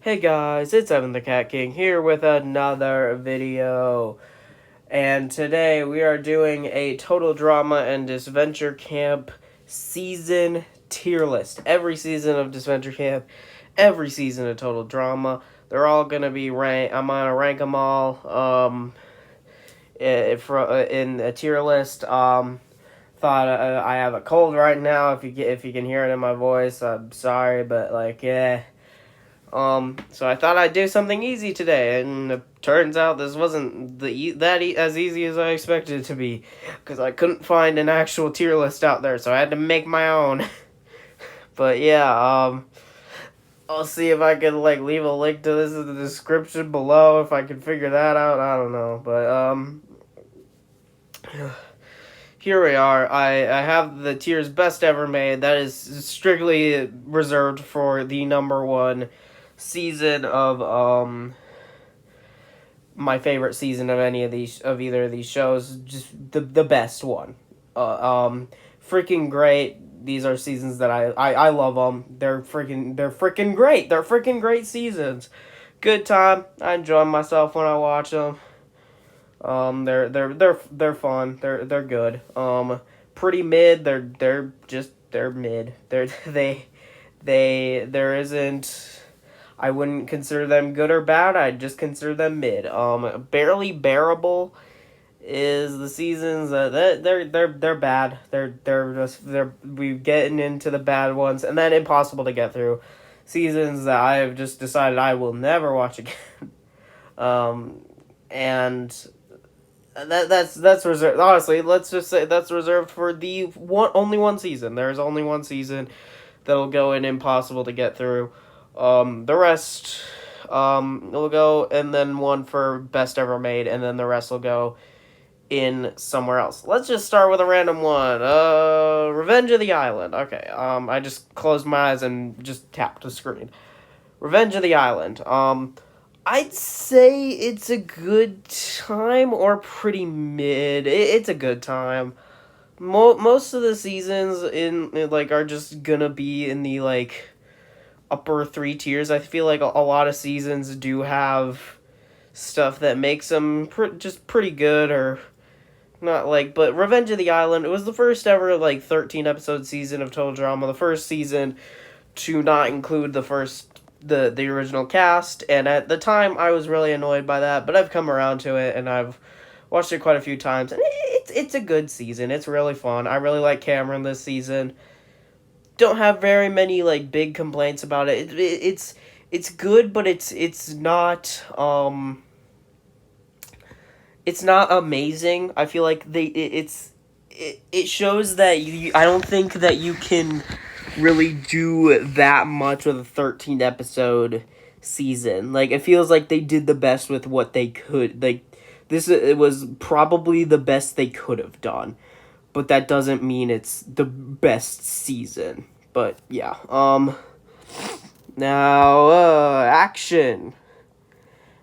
Hey guys, it's Evan the Cat King here with another video. And today we are doing a Total Drama and Disventure Camp season tier list. Every season of Disventure Camp, every season of Total Drama. They're all going to be ranked. I'm going to rank them all in a tier list. Thought I have a cold right now. If you can hear it in my voice, I'm sorry, but yeah. So I thought I'd do something easy today, and it turns out this wasn't as easy as I expected it to be, because I couldn't find an actual tier list out there, so I had to make my own. But yeah, I'll see if I can leave a link to this in the description below if I can figure that out. I don't know, but here we are. I have the tiers best ever made. That is strictly reserved for the number one season of my favorite season of either of these shows, just the best one. Freaking great. These are seasons that I love them. They're freaking great. They're freaking great seasons. Good time. I enjoy myself when I watch them. They're fun. They're good. Pretty mid. They're mid. There isn't. I wouldn't consider them good or bad. I'd just consider them mid. Barely bearable is the seasons that they're bad. We getting into the bad ones, and then impossible to get through seasons that I have just decided I will never watch again. And that's reserved. Honestly, let's just say that's reserved for only one season. There's only one season that'll go in impossible to get through. The rest, will go, and then one for best ever made, and then the rest will go in somewhere else. Let's just start with a random one. Revenge of the Island. Okay, I just closed my eyes and just tapped the screen. Revenge of the Island. I'd say it's a good time or pretty mid. It's a good time. Most of the seasons are just gonna be in the upper three tiers. I feel like a lot of seasons do have stuff that makes them just pretty good or not but Revenge of the Island, it was the first ever 13 episode season of Total Drama, the first season to not include the original cast, and at the time I was really annoyed by that, but I've come around to it and I've watched it quite a few times, and it's a good season. It's really fun. I really like Cameron this season. Don't have very many big complaints about it. It's good, but it's not amazing. I feel like it shows that I don't think that you can really do that much with a 13 episode season. It feels like they did the best with what they could. It was probably the best they could have done. But that doesn't mean it's the best season. But yeah. Now action.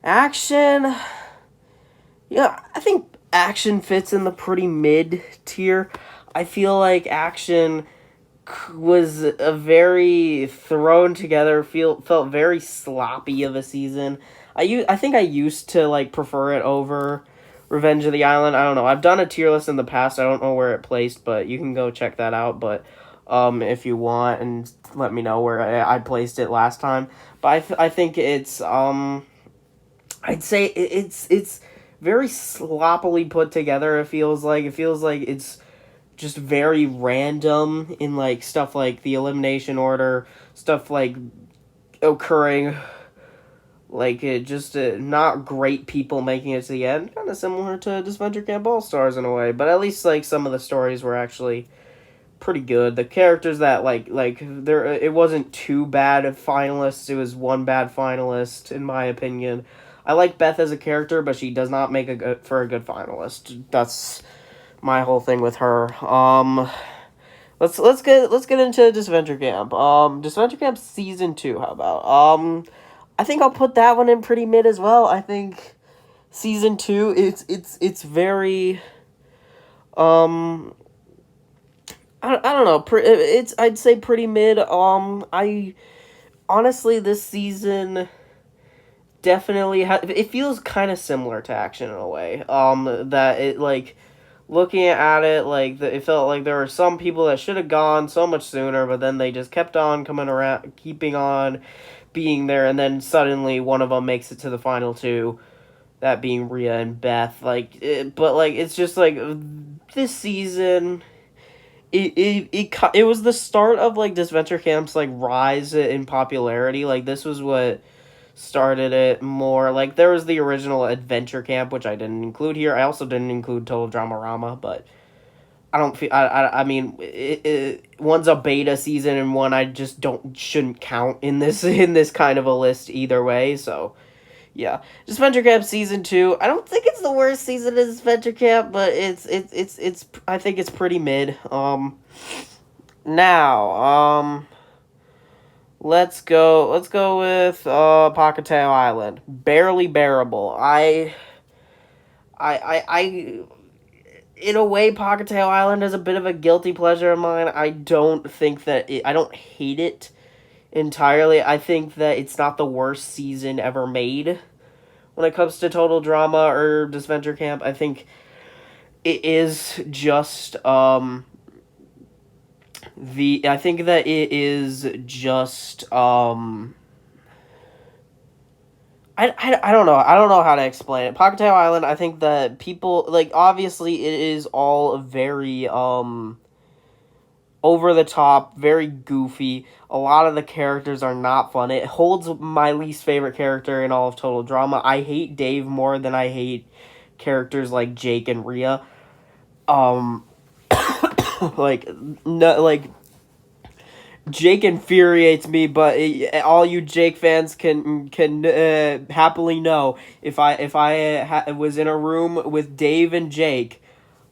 Action. Yeah, I think action fits in the pretty mid tier. I feel like action was a very thrown together, felt very sloppy of a season. I think I used to prefer it over Revenge of the Island. I don't know. I've done a tier list in the past. I don't know where it placed, but you can go check that out. But if you want, and let me know where I placed it last time. But I think it's I'd say it's very sloppily put together. It feels like it's just very random in stuff like the elimination order, stuff occurring, not great people making it to the end. Kind of similar to Disventure Camp All Stars in a way, but at least some of the stories were actually pretty good. The characters that there, it wasn't too bad of finalists. It was one bad finalist in my opinion. I like Beth as a character, but she does not make for a good finalist. That's my whole thing with her. Let's get into Disventure Camp. Disventure Camp season 2. How about I think I'll put that one in pretty mid as well. I think season 2 it's very I don't know. I'd say pretty mid. I honestly, this season definitely it feels kind of similar to Action in a way. That it like looking at it like it felt like there were some people that should have gone so much sooner, but then they just kept on coming around, keeping on being there, and then suddenly one of them makes it to the final two. That being Rhea and Beth, but like it's just like this season. It was the start of like Disventure Camp's like rise in popularity. Like this was what started it more. Like there was the original Adventure Camp, which I didn't include here. I also didn't include Total Dramarama, but I don't feel. I mean, one's a beta season and one I just shouldn't count in this in this kind of a list either way. So yeah, Disventure Camp season 2. I don't think it's the worst season of Disventure Camp, but it's I think it's pretty mid. Now let's go with Pahkitew Island. Barely bearable. I in a way, Pahkitew Island is a bit of a guilty pleasure of mine. I don't think that I don't hate it entirely. I think that it's not the worst season ever made when it comes to total drama or Disventure Camp. I think it is just I think that it is just I don't know. I don't know how to explain it. Pahkitew Island, I think that people like obviously it is all very over the top, very goofy. A lot of the characters are not fun. It holds my least favorite character in all of Total Drama. I hate Dave more than I hate characters like Jake and Rhea. Like no, like Jake infuriates me, but all you Jake fans can happily know if I was in a room with Dave and Jake,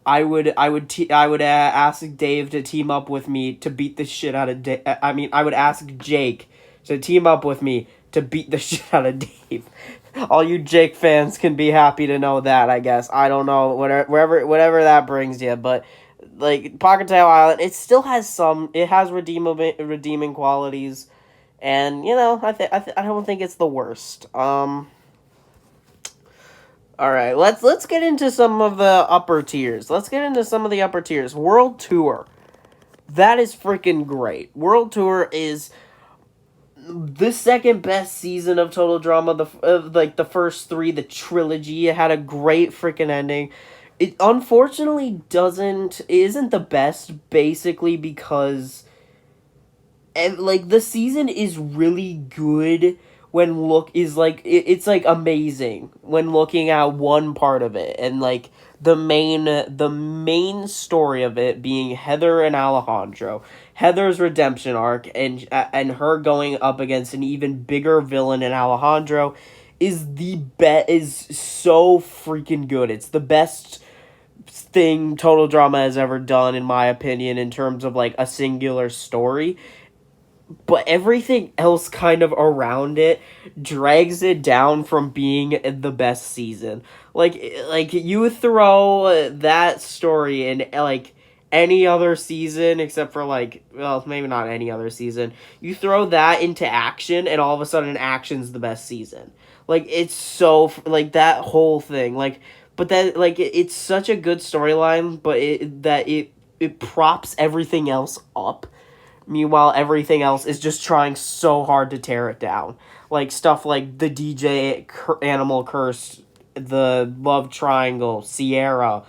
I would ask Dave to team up with me to beat the shit out of I mean, I would ask Jake to team up with me to beat the shit out of Dave. All you Jake fans can be happy to know that. I guess I don't know whatever that brings you, but like Pahkitew Island, it still has it has redeeming qualities, and you know I don't think it's the worst. All right, let's get into some of the upper tiers. Let's get into some of the upper tiers. World Tour, that is freaking great. World Tour is the second best season of Total Drama. Like the first three, the trilogy, it had a great freaking ending. It unfortunately isn't the best, basically because like the season is really good when it's like amazing when looking at one part of it, and like the main story of it being Heather and Alejandro, Heather's redemption arc, and her going up against an even bigger villain in Alejandro is so freaking good. It's the best thing Total Drama has ever done, in my opinion, in terms of like a singular story. But everything else kind of around it drags it down from being the best season. Like you throw that story in like any other season except for like, well, maybe not any other season. You throw that into Action and all of a sudden Action's the best season. Like it's so like that whole thing like, but that like it's such a good storyline, but it props everything else up. Meanwhile, everything else is just trying so hard to tear it down. Like stuff like the DJ Animal Curse, the Love Triangle, Sierra,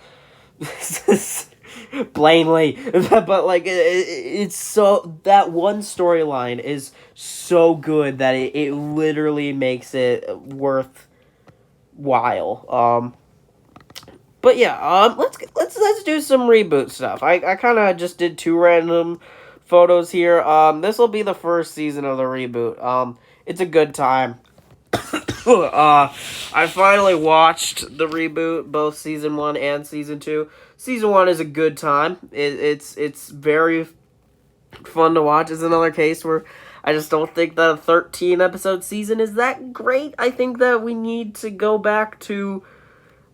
Blaney. But like it's so, that one storyline is so good that it literally makes it worthwhile. But yeah, let's do some reboot stuff. I kind of just did two random photos here. This will be the first season of the reboot. It's a good time. I finally watched the reboot, both season 1 and season 2. Season 1 is a good time. It's very fun to watch. It's another case where I just don't think that a 13 episode season is that great. I think that we need to go back to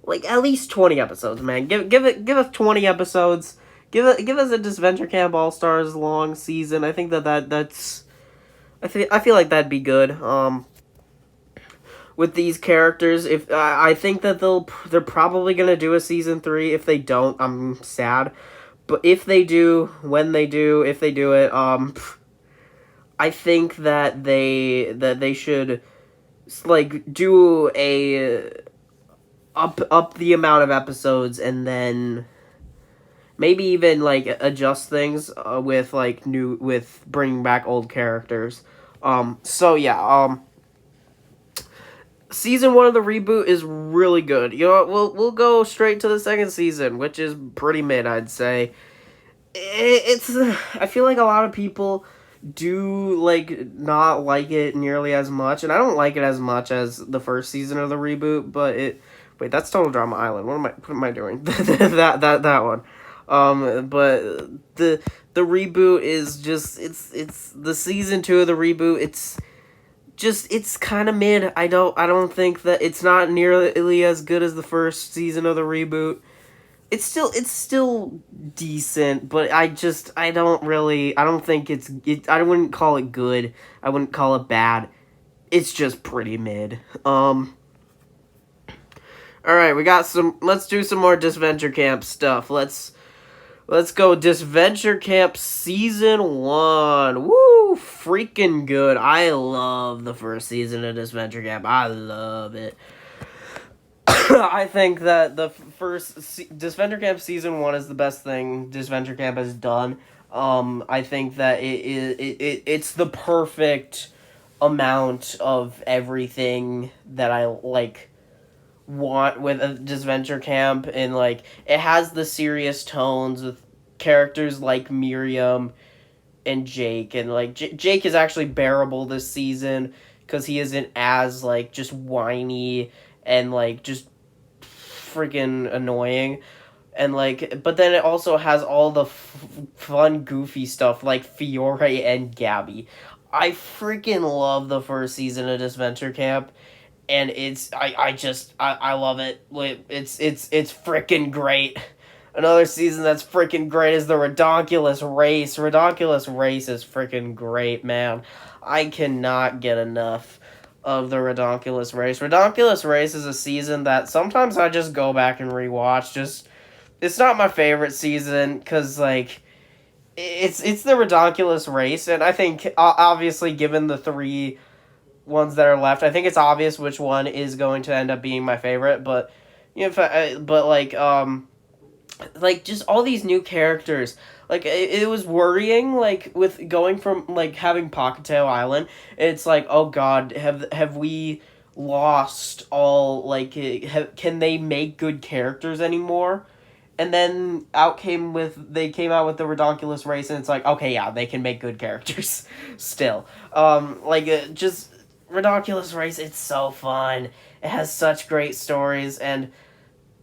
like at least 20 episodes, man. Give us 20 episodes. Give us a Disventure Camp All Stars long season. I feel like that'd be good. with these characters. If I think that they're probably gonna do a season 3. If they don't, I'm sad. But if they do, when they do, if they do it, I think that they should like do a up the amount of episodes, and then maybe even like adjust things with like new with bringing back old characters. So yeah, season 1 of the reboot is really good. You know what? We'll go straight to the second season, which is pretty mid, I'd say. It's I feel like a lot of people do like not like it nearly as much, and I don't like it as much as the first season of the reboot. But wait, that's Total Drama Island. What am I doing? that one. But the reboot is just it's the season 2 of the reboot. It's kind of mid. I don't think that it's not nearly as good as the first season of the reboot. It's still decent, but I don't think I wouldn't call it good. I wouldn't call it bad. It's just pretty mid. All right, let's do some more Disventure Camp stuff. Let's go Disventure Camp Season 1. Woo! Freaking good. I love the first season of Disventure Camp. I love it. I think that the first Disventure Camp Season 1 is the best thing Disventure Camp has done. I think that it's the perfect amount of everything that I like want with a Disventure Camp, and like it has the serious tones with characters like Miriam and Jake, and like Jake is actually bearable this season because he isn't as like just whiny and like just freaking annoying, and like but then it also has all the fun goofy stuff like Fiore and Gabby. I freaking love the first season of Disventure Camp, and I love it. It's freaking great. Another season that's freaking great is the Ridonculous Race. Ridonculous Race is freaking great, man. I cannot get enough of the Ridonculous Race. Ridonculous Race is a season that sometimes I just go back and rewatch. It's not my favorite season because like it's the Ridonculous Race, and I think obviously given the 3 ones that are left, I think it's obvious which one is going to end up being my favorite. But you know, but like just all these new characters. Like it was worrying, like with going from like having Pahkitew Island. It's like, oh god, have we lost all like can they make good characters anymore? And then they came out with the Ridonculous Race, and it's like, okay, yeah, they can make good characters still. Just Ridonculous Race, it's so fun. It has such great stories, and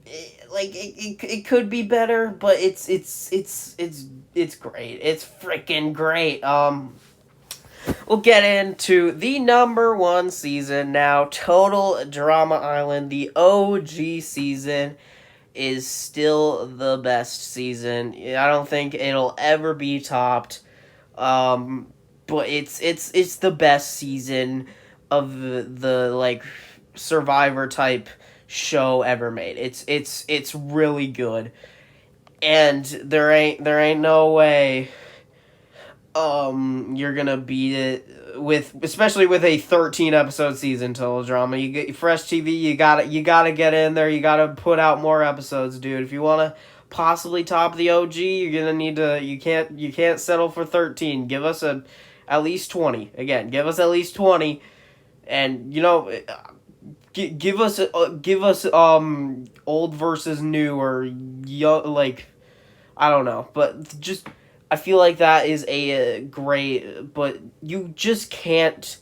it could be better, but it's great. It's freaking great. We'll get into the number 1 season now. Total Drama Island, the OG season, is still the best season. I don't think it'll ever be topped. But it's the best season of the like Survivor type show ever made. It's really good, and there ain't no way you're gonna beat it especially with a 13 episode season. Total Drama, you get Fresh TV, you gotta get in there, you gotta put out more episodes, dude. If you want to possibly top the OG, you're gonna need to, you can't settle for 13. Give us at least 20. Again, give us at least 20, and you know, give us old versus new, or young, like I don't know, but just I feel like that is a great, but you just can't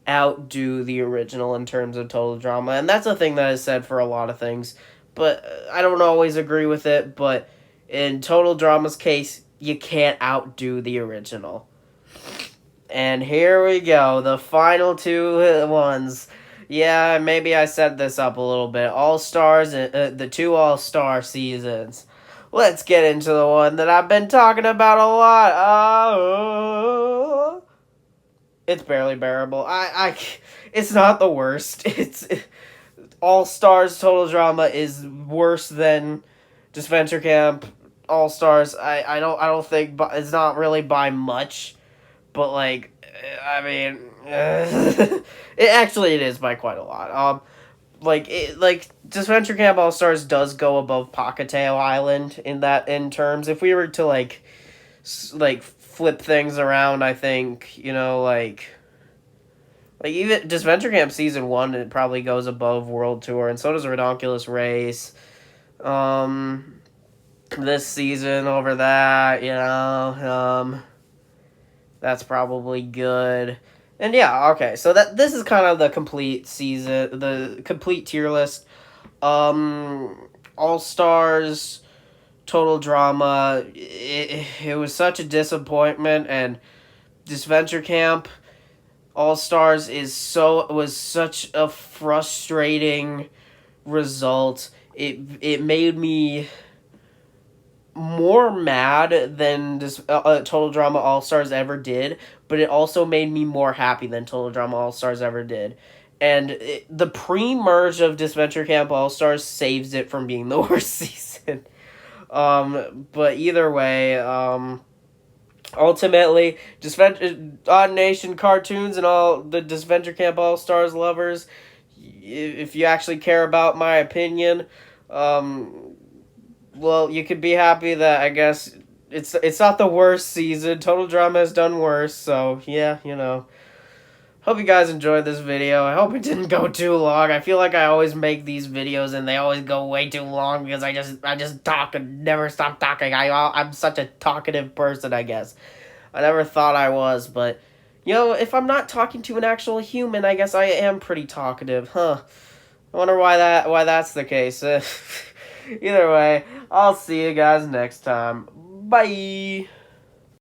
outdo the original in terms of Total Drama, and that's a thing that is said for a lot of things, but I don't always agree with it. But in Total Drama's case, you can't outdo the original. And here we go, the final 2 ones. Yeah, maybe I set this up a little bit. All-Stars, the 2 All-Star seasons. Let's get into the one that I've been talking about a lot. It's barely bearable. It's not the worst. It's All Stars Total Drama is worse than Disventure Camp. All Stars, I don't think it's not really by much, but like, I mean, it is by quite a lot. Like Disventure Camp All Stars does go above Pahkitew Island in terms. If we were to like flip things around, I think, like even Disventure Camp Season 1, it probably goes above World Tour, and so does Ridonculous Race. This season over that, that's probably good. And yeah, okay, so this is kind of the complete season, the complete tier list. All Stars, Total Drama, it was such a disappointment, and Disventure Camp All Stars was such a frustrating result. It made me more mad than this Total Drama All Stars ever did, but it also made me more happy than Total Drama All Stars ever did. And the pre-merge of Disventure Camp All Stars saves it from being the worst season. But either way, ultimately, Odd Nation cartoons and all the Disventure Camp All Stars lovers, if you actually care about my opinion, well, you could be happy that I guess it's not the worst season. Total Drama has done worse, so yeah, Hope you guys enjoyed this video. I hope it didn't go too long. I feel like I always make these videos and they always go way too long because I just talk and never stop talking. I'm such a talkative person, I guess. I never thought I was, but if I'm not talking to an actual human, I guess I am pretty talkative, huh? I wonder why that's the case. Either way, I'll see you guys next time. Bye!